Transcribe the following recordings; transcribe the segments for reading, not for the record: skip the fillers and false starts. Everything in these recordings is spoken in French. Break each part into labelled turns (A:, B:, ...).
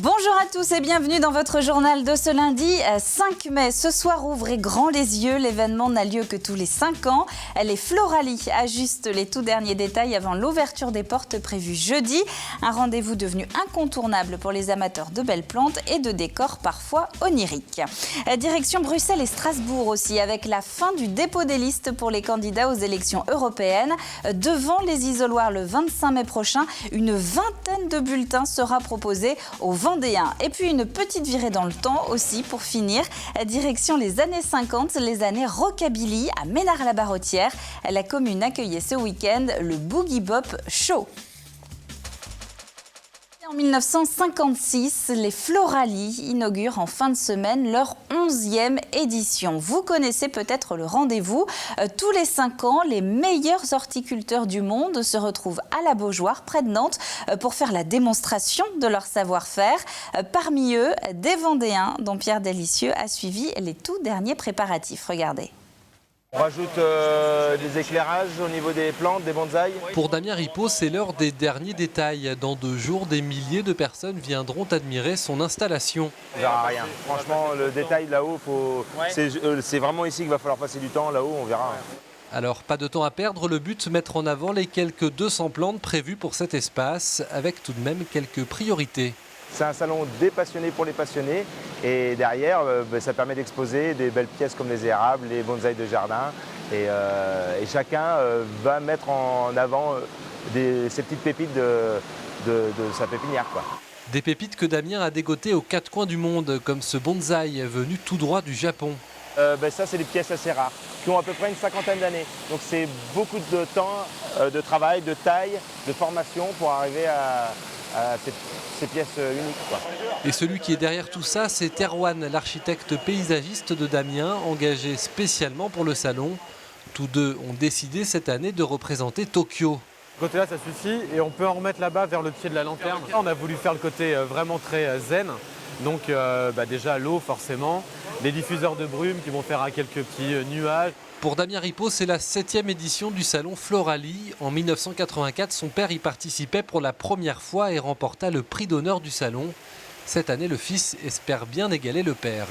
A: Bonjour à tous et bienvenue dans votre journal de ce lundi 5 mai. Ce soir, ouvrez grand les yeux. L'événement n'a lieu que tous les 5 ans. Les Floralie ajustent les tout derniers détails avant l'ouverture des portes prévue jeudi. Un rendez-vous devenu incontournable pour les amateurs de belles plantes et de décors parfois oniriques. Direction Bruxelles et Strasbourg aussi, avec la fin du dépôt des listes pour les candidats aux élections européennes. Devant les isoloirs le 25 mai prochain, une vingtaine de bulletins sera proposée aux Vendéens. Et puis une petite virée dans le temps aussi pour finir. Direction les années 50, les années rockabilly à Ménard-la-Barrotière. La commune accueillait ce week-end le Boogie Bop Show. En 1956, les Floralie inaugurent en fin de semaine leur 11e édition. Vous connaissez peut-être le rendez-vous. Tous les 5 ans, les meilleurs horticulteurs du monde se retrouvent à la Beaujoire, près de Nantes, pour faire la démonstration de leur savoir-faire. Parmi eux, des Vendéens dont Pierre Delicieux a suivi les tout derniers préparatifs. Regardez.
B: On rajoute des éclairages au niveau des plantes, des bonsaïs.
C: Pour Damien Ripaud, c'est l'heure des derniers détails. Dans 2 jours, des milliers de personnes viendront admirer son installation.
B: On verra rien. Franchement, le détail là-haut, c'est vraiment ici qu'il va falloir passer du temps. Là-haut, on verra.
C: Alors, pas de temps à perdre. Le but, mettre en avant les quelques 200 plantes prévues pour cet espace, avec tout de même quelques priorités.
B: C'est un salon des passionnés pour les passionnés et derrière, ça permet d'exposer des belles pièces comme les érables, les bonsaïs de jardin et chacun va mettre en avant ces petites pépites de sa pépinière, quoi.
C: Des pépites que Damien a dégotées aux 4 coins du monde, comme ce bonsaï venu tout droit du Japon.
B: Ça, c'est des pièces assez rares, qui ont à peu près une 50aine d'années. Donc c'est beaucoup de temps, de travail, de taille, de formation pour arriver à ces pièces uniques, quoi.
C: Et celui qui est derrière tout ça, c'est Erwan, l'architecte paysagiste de Damien, engagé spécialement pour le salon. Tous deux ont décidé cette année de représenter Tokyo.
D: Ce côté-là, ça suffit et on peut en remettre là-bas vers le pied de la lanterne. On a voulu faire le côté vraiment très zen. Donc déjà l'eau forcément, les diffuseurs de brume qui vont faire quelques petits nuages.
C: Pour Damien Ripaud, c'est la 7e édition du salon Floralie. En 1984, son père y participait pour la première fois et remporta le prix d'honneur du salon. Cette année, le fils espère bien égaler le père.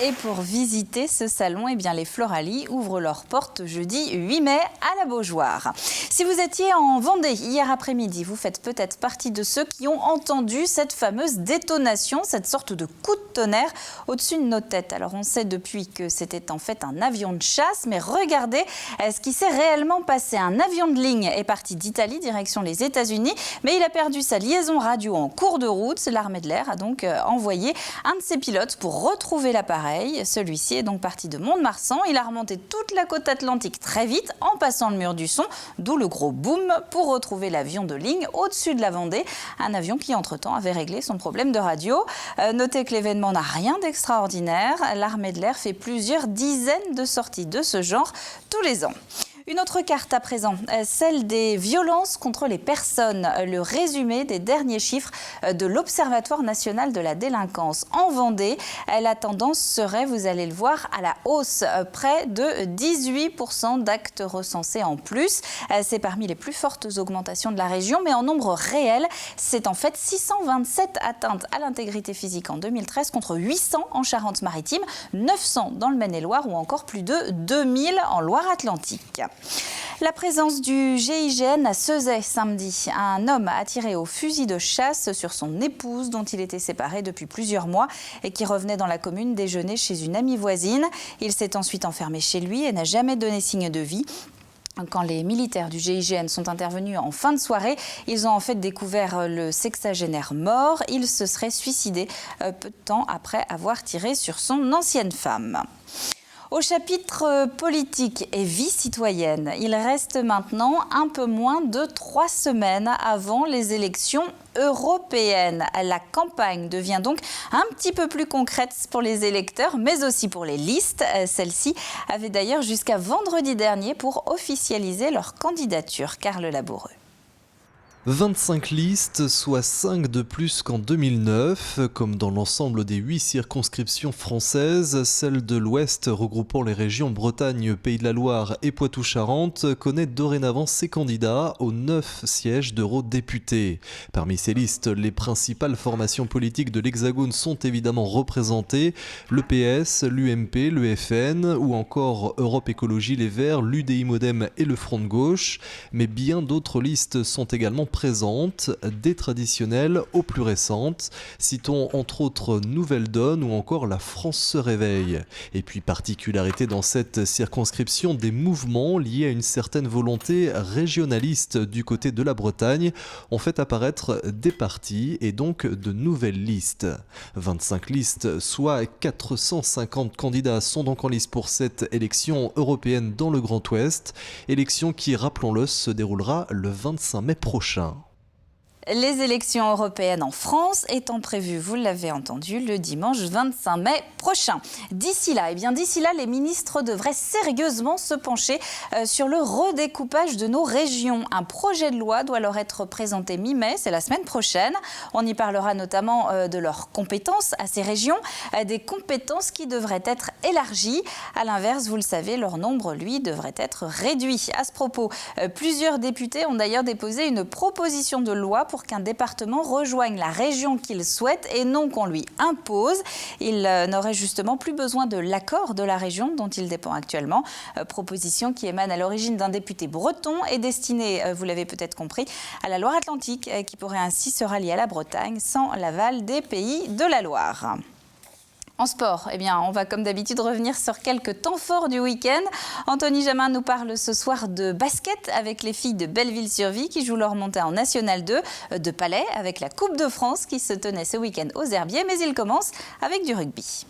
A: Et pour visiter ce salon, les Floralie ouvrent leurs portes jeudi 8 mai à la Beaujoire. Si vous étiez en Vendée hier après-midi, vous faites peut-être partie de ceux qui ont entendu cette fameuse détonation, cette sorte de coup de tonnerre au-dessus de nos têtes. Alors on sait depuis que c'était en fait un avion de chasse, mais regardez ce qui s'est réellement passé. Un avion de ligne est parti d'Italie direction les États-Unis, mais il a perdu sa liaison radio en cours de route. L'armée de l'air a donc envoyé un de ses pilotes pour retrouver l'appareil. Celui-ci est donc parti de Mont-de-Marsan. Il a remonté toute la côte atlantique très vite en passant le mur du son, d'où le gros boom pour retrouver l'avion de ligne au-dessus de la Vendée. Un avion qui, entre-temps, avait réglé son problème de radio. Notez que l'événement n'a rien d'extraordinaire. L'armée de l'air fait plusieurs dizaines de sorties de ce genre tous les ans. Une autre carte à présent, celle des violences contre les personnes. Le résumé des derniers chiffres de l'Observatoire national de la délinquance en Vendée. La tendance serait, vous allez le voir, à la hausse. Près de 18% d'actes recensés en plus. C'est parmi les plus fortes augmentations de la région, mais en nombre réel, c'est en fait 627 atteintes à l'intégrité physique en 2013 contre 800 en Charente-Maritime, 900 dans le Maine-et-Loire ou encore plus de 2000 en Loire-Atlantique. La présence du GIGN à Ceuzay samedi. Un homme a tiré au fusil de chasse sur son épouse dont il était séparé depuis plusieurs mois et qui revenait dans la commune déjeuner chez une amie voisine. Il s'est ensuite enfermé chez lui et n'a jamais donné signe de vie. Quand les militaires du GIGN sont intervenus en fin de soirée, ils ont en fait découvert le sexagénaire mort. Il se serait suicidé peu de temps après avoir tiré sur son ancienne femme. Au chapitre politique et vie citoyenne, il reste maintenant un peu moins de 3 semaines avant les élections européennes. La campagne devient donc un petit peu plus concrète pour les électeurs, mais aussi pour les listes. Celles-ci avaient d'ailleurs jusqu'à vendredi dernier pour officialiser leur candidature. Carle Laboureux.
E: 25 listes, soit 5 de plus qu'en 2009. Comme dans l'ensemble des 8 circonscriptions françaises, celle de l'Ouest regroupant les régions Bretagne, Pays de la Loire et Poitou-Charentes connaît dorénavant ses candidats aux 9 sièges d'eurodéputés. Parmi ces listes, les principales formations politiques de l'Hexagone sont évidemment représentées, le PS, l'UMP, le FN ou encore Europe Écologie Les Verts, l'UDI Modem et le Front de Gauche. Mais bien d'autres listes sont également présentes, des traditionnelles aux plus récentes. Citons entre autres Nouvelle Donne ou encore La France se réveille. Et puis particularité dans cette circonscription, des mouvements liés à une certaine volonté régionaliste du côté de la Bretagne ont fait apparaître des partis et donc de nouvelles listes. 25 listes, soit 450 candidats sont donc en lice pour cette élection européenne dans le Grand Ouest. Élection qui, rappelons-le, se déroulera le 25 mai prochain.
A: Les élections européennes en France étant prévues, vous l'avez entendu, le dimanche 25 mai prochain. D'ici là, les ministres devraient sérieusement se pencher sur le redécoupage de nos régions. Un projet de loi doit leur être présenté mi-mai, c'est la semaine prochaine. On y parlera notamment de leurs compétences à ces régions, des compétences qui devraient être élargies. À l'inverse, vous le savez, leur nombre, lui, devrait être réduit. À ce propos, plusieurs députés ont d'ailleurs déposé une proposition de loi pour qu'un département rejoigne la région qu'il souhaite et non qu'on lui impose. Il n'aurait justement plus besoin de l'accord de la région dont il dépend actuellement. Proposition qui émane à l'origine d'un député breton et destinée, vous l'avez peut-être compris, à la Loire-Atlantique qui pourrait ainsi se rallier à la Bretagne sans l'aval des pays de la Loire. En sport, on va comme d'habitude revenir sur quelques temps forts du week-end. Anthony Jamin nous parle ce soir de basket avec les filles de Belleville-sur-Vie qui jouent leur montée en National 2, de Palais avec la Coupe de France qui se tenait ce week-end aux Herbiers, mais il commence avec du rugby.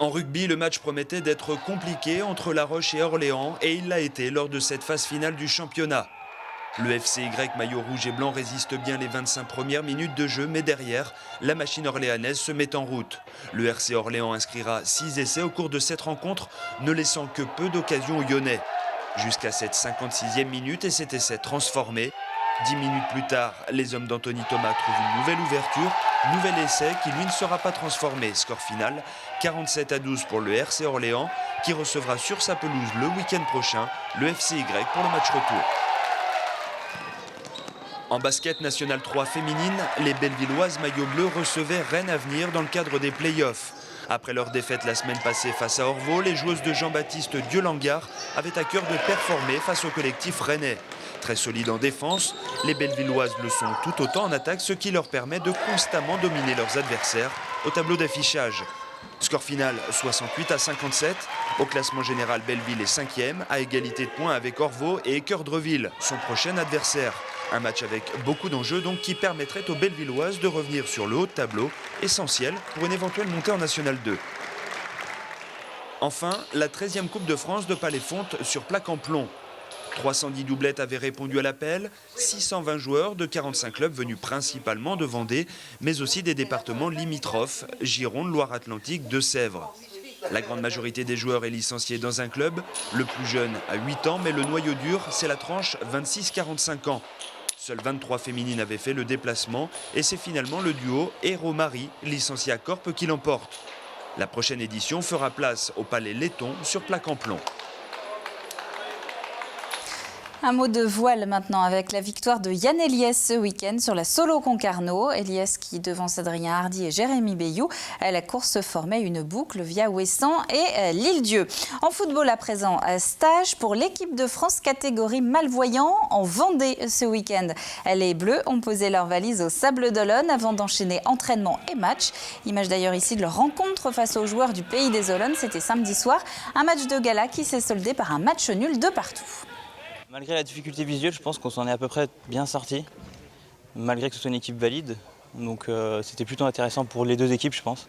F: En rugby, le match promettait d'être compliqué entre La Roche et Orléans et il l'a été lors de cette phase finale du championnat. Le FCY maillot rouge et blanc résiste bien les 25 premières minutes de jeu, mais derrière, la machine orléanaise se met en route. Le RC Orléans inscrira 6 essais au cours de cette rencontre, ne laissant que peu d'occasions aux Lyonnais. Jusqu'à cette 56e minute et cet essai transformé. 10 minutes plus tard, les hommes d'Anthony Thomas trouvent une nouvelle ouverture, nouvel essai qui lui ne sera pas transformé. Score final, 47-12 pour le RC Orléans, qui recevra sur sa pelouse le week-end prochain le FCY pour le match retour. En basket National 3 féminine, les Bellevilloises maillot bleu recevaient Rennes Avenir dans le cadre des play-offs. Après leur défaite la semaine passée face à Orvault, les joueuses de Jean-Baptiste Dieu-Langard avaient à cœur de performer face au collectif rennais. Très solides en défense, les Bellevilloises le sont tout autant en attaque, ce qui leur permet de constamment dominer leurs adversaires au tableau d'affichage. Score final 68-57. Au classement général, Belleville est 5e, à égalité de points avec Orvault et Équeurdreville, son prochain adversaire. Un match avec beaucoup d'enjeux donc qui permettrait aux Bellevilloises de revenir sur le haut de tableau, essentiel pour une éventuelle montée en National 2. Enfin, la 13e Coupe de France de Palais-Fonte sur plaque en plomb. 310 doublettes avaient répondu à l'appel, 620 joueurs de 45 clubs venus principalement de Vendée, mais aussi des départements limitrophes, Gironde, Loire-Atlantique, Deux-Sèvres. La grande majorité des joueurs est licenciée dans un club, le plus jeune a 8 ans, mais le noyau dur, c'est la tranche 26-45 ans. Seules 23 féminines avaient fait le déplacement et c'est finalement le duo Héros-Marie, licencié à Corpe, qui l'emporte. La prochaine édition fera place au Palais Letton sur plaque en plomb.
A: Un mot de voile maintenant avec la victoire de Yann Eliès ce week-end sur la Solo Concarneau. Eliès qui devance Adrien Hardy et Jérémy Bayou. La course formait une boucle via Ouessant et l'Île-Dieu. En football à présent, stage pour l'équipe de France catégorie malvoyant en Vendée ce week-end. Les Bleus ont posé leur valise au Sable d'Olonne avant d'enchaîner entraînement et match. Image d'ailleurs ici de leur rencontre face aux joueurs du Pays des Olonnes. C'était samedi soir. Un match de gala qui s'est soldé par un match nul de partout.
G: Malgré la difficulté visuelle, je pense qu'on s'en est à peu près bien sorti, malgré que ce soit une équipe valide. Donc c'était plutôt intéressant pour les deux équipes, je pense,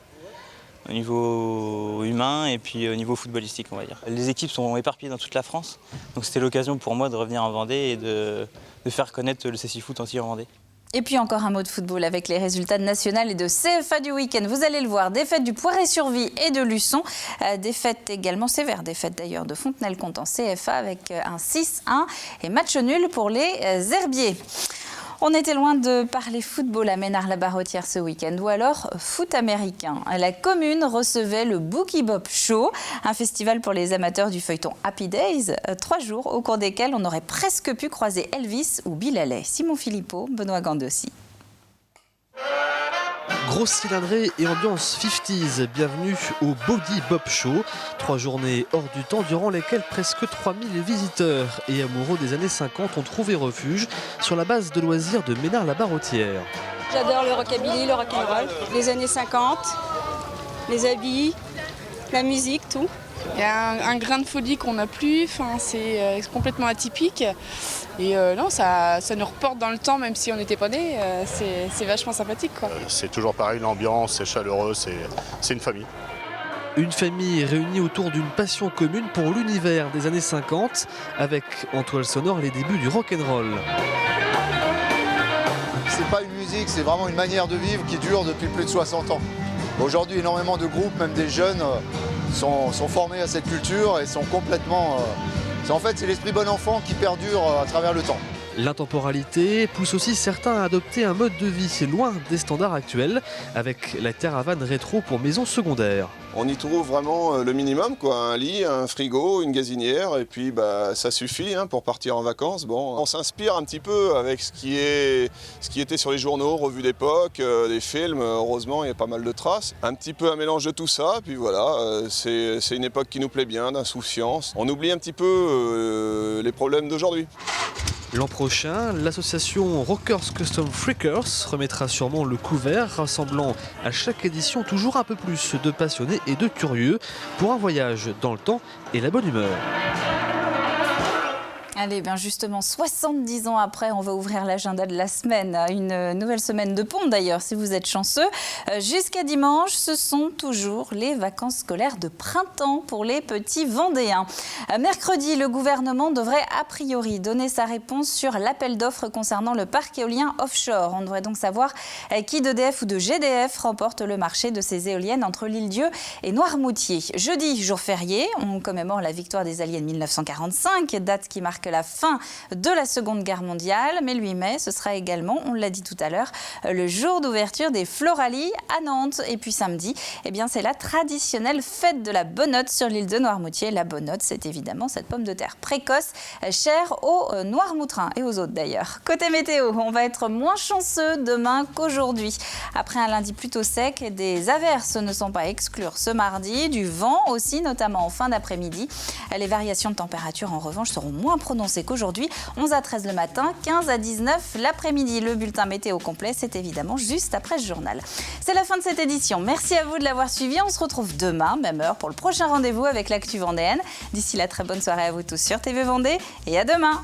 G: au niveau humain et puis au niveau footballistique, on va dire. Les équipes sont éparpillées dans toute la France, donc c'était l'occasion pour moi de revenir en Vendée et de faire connaître le CC Foot aussi en Vendée.
A: Et puis encore un mot de football avec les résultats de National et de CFA du week-end. Vous allez le voir, défaite du Poiré-sur-Vie et de Luçon. Défaite également, sévère défaite d'ailleurs de Fontenay-le-Comte en CFA avec un 6-1 et match nul pour les Herbiers. On était loin de parler football à Ménard-la-Barrotière ce week-end, ou alors foot américain. La commune recevait le Boogie Bop Show, un festival pour les amateurs du feuilleton Happy Days, 3 jours au cours desquels on aurait presque pu croiser Elvis ou Bill Haley. Simon Philippot, Benoît Gandossi.
H: Grosse cylindrée et ambiance 50s, bienvenue au Boogie Bop Show. 3 journées hors du temps durant lesquelles presque 3000 visiteurs et amoureux des années 50 ont trouvé refuge sur la base de loisirs de Ménard-la-Barrotière.
I: J'adore le rockabilly, le rock'n'roll, les années 50, les habits, la musique, tout.
J: Il y a un grain de folie qu'on n'a plus, c'est complètement atypique. Et non, ça nous reporte dans le temps, même si on n'était pas nés, c'est vachement sympathique, quoi.
K: C'est toujours pareil, l'ambiance, c'est chaleureux, c'est une famille.
H: Une famille réunie autour d'une passion commune pour l'univers des années 50, avec en toile sonore les débuts du rock'n'roll.
L: C'est pas une musique, c'est vraiment une manière de vivre qui dure depuis plus de 60 ans. Aujourd'hui, énormément de groupes, même des jeunes, sont formés à cette culture et sont complètement... En fait, c'est l'esprit bon enfant qui perdure à travers le temps.
H: L'intemporalité pousse aussi certains à adopter un mode de vie loin des standards actuels, avec la caravane rétro pour maison secondaire.
M: On y trouve vraiment le minimum, quoi. Un lit, un frigo, une gazinière, et puis ça suffit pour partir en vacances. Bon, on s'inspire un petit peu avec ce qui était sur les journaux, revues d'époque, des films. Heureusement, il y a pas mal de traces. Un petit peu un mélange de tout ça, puis voilà, c'est une époque qui nous plaît bien, d'insouciance. On oublie un petit peu les problèmes d'aujourd'hui.
H: L'an prochain, l'association Rockers Custom Freakers remettra sûrement le couvert, rassemblant à chaque édition toujours un peu plus de passionnés et de curieux pour un voyage dans le temps et la bonne humeur.
A: Allez, bien justement, 70 ans après, on va ouvrir l'agenda de la semaine. Une nouvelle semaine de pont d'ailleurs, si vous êtes chanceux. Jusqu'à dimanche, ce sont toujours les vacances scolaires de printemps pour les petits Vendéens. Mercredi, le gouvernement devrait a priori donner sa réponse sur l'appel d'offres concernant le parc éolien offshore. On devrait donc savoir qui d'EDF ou de GDF remporte le marché de ces éoliennes entre l'Île-Dieu et Noirmoutier. Jeudi, jour férié, on commémore la victoire des Alliés de 1945, date qui marque la fin de la Seconde Guerre mondiale. Mais le 8 mai, ce sera également, on l'a dit tout à l'heure, le jour d'ouverture des Floralies à Nantes. Et puis samedi, c'est la traditionnelle fête de la Bonnotte sur l'île de Noirmoutier. La Bonnotte, c'est évidemment cette pomme de terre précoce, chère aux Noirmoutrins et aux autres d'ailleurs. Côté météo, on va être moins chanceux demain qu'aujourd'hui. Après un lundi plutôt sec, des averses ne sont pas à exclure ce mardi. Du vent aussi, notamment en fin d'après-midi. Les variations de température, en revanche, seront moins prononcées qu'aujourd'hui. 11 à 13 le matin, 15 à 19 l'après-midi. Le bulletin météo complet, c'est évidemment juste après ce journal. C'est la fin de cette édition. Merci à vous de l'avoir suivi. On se retrouve demain, même heure, pour le prochain rendez-vous avec l'actu vendéenne. D'ici là, très bonne soirée à vous tous sur TV Vendée et à demain.